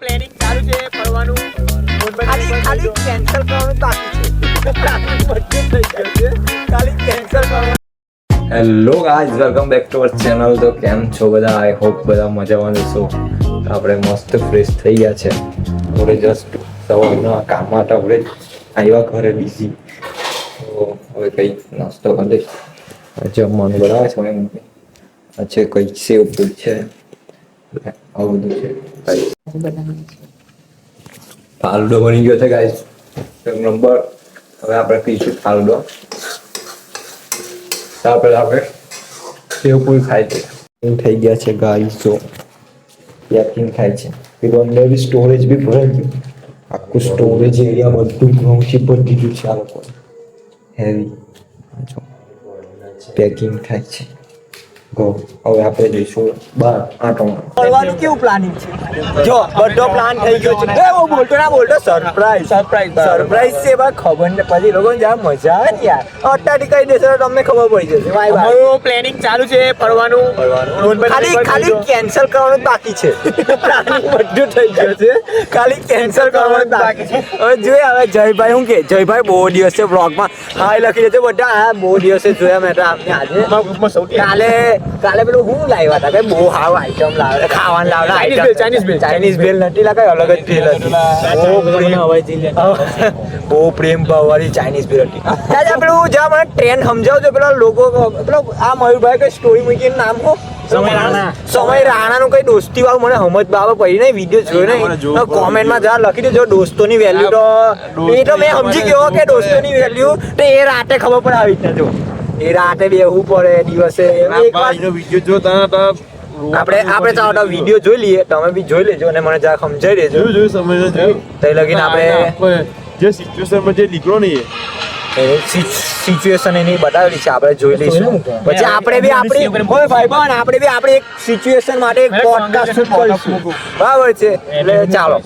Planning ચાલુ છે ફરવાનું ખાલી કેન્સલ કરવાનું બાકી છે પ્લાનિંગ બધું થઈ ગયું છે ખાલી કેન્સલ કરવાનું. Hello guys, welcome back to our channel. તો કેમ છો બધા? આઈ હોપ બધા મજામાં જશો. આપણે મસ્ત ફ્રેશ થઈ ગયા છે. આપણે જસ્ટ સવારના કામમાં હતા, આપણે આવ્યા ઘરે બિઝી. તો હવે કંઈક નાસ્તો કરી જમવાનું બનાવે છે મમ્મી. છે કંઈક સેવ પૂરી છે, આવું બધું છે. ફાલડો બની ગયો છે ગાઈઝ, એક નંબર. હવે આપણે પીશું ફાલડો. આપણે સેવ પૂરી ખાય છે. થઈ ગયા છે ગાઈઝ, જો પેકિંગ થાય છે. પેલું અંદર બી સ્ટોરેજ બી ભરાઈ ગયું. આખું સ્ટોરેજ એરિયા બધું ઘઉંથી ભરી દીધું છે આ લોકો. હેવી જો પેકિંગ થાય છે. ગો હવે આપણે જઈશું બહાર આટો મારવા. ફરવાનું કેવું પ્લાનિંગ છે? જો બધો પ્લાન થઈ ગયો છે. એ હું બોલતો ના બોલતો સરપ્રાઈઝ છે. બસ ખબર ને પછી લોકોને જ્યાં મજા આવે ને યાર, અત્યારથી કહી દેશો તો તમને ખબર પડી જશે. અમારું પ્લાનિંગ ચાલુ છે ફરવાનું ખાલી કેન્સલ કરવાનું બાકી છે. પ્લાનિંગ બધું થઈ ગયું છે, ખાલી કેન્સલ કરવાનું બાકી છે. હવે જોઈએ હવે જયભાઈ શું કે. જયભાઈ બહુ દિવસે વ્લોગમાં હાય લખી દેજો બધા. હા બહુ દિવસે જોયા મેં તો આપને આજે કાલે પેલું હું લાવ્યા હતા કે બહુ હાવ આઈટમ લાવ્યા ખાવાનું લાવ્યા. ચાઇનીઝ ભેલ નથી લાગે, અલગ જ ભેલ હતી. બહુ પ્રેમ ભાવ વાળી ચાઇનીઝ ભેલ હતી. દાદા પેલું જ્યાં મને ટ્રેન્ડ સમજાવજો, પેલા લોકો પેલો આ મયુરભાઈ કઈ સ્ટોરી મૂકીને નામ કહો. સમય રાણા નું કઈ દોસ્તી વાળું મને સમજ બાબા પડી નહીં. વિડીયો જોયો નહીં, કોમેન્ટમાં જરા લખી દેજો દોસ્તોની વેલ્યુ. તો એ તો મેં સમજી ગયો કે દોસ્તોની વેલ્યુ તો એ રાતે ખબર પડે આવી રીતના. જો એ રાતે બેહવું પડે દિવસે. આપણે ચાલો વિડીયો જોઈ લઈએ, તમે બી જોઈ લેજો અને મને જરા સમજાઈ દેજો. તઈ લગીને આપણે જે સિચ્યુએશનમાં જે નીકળો નહીં સિચ્યુએશન એની બતાવેલી છે, આપણે જોઈ લઈશું. પછી આપણે બી આપણી હોય ભાઈબંધ, આપણે બી આપણી એક સિચ્યુએશન માટે એક પોડકાસ્ટ શૂટ કરીશું. બરાબર છે, એટલે ચાલો.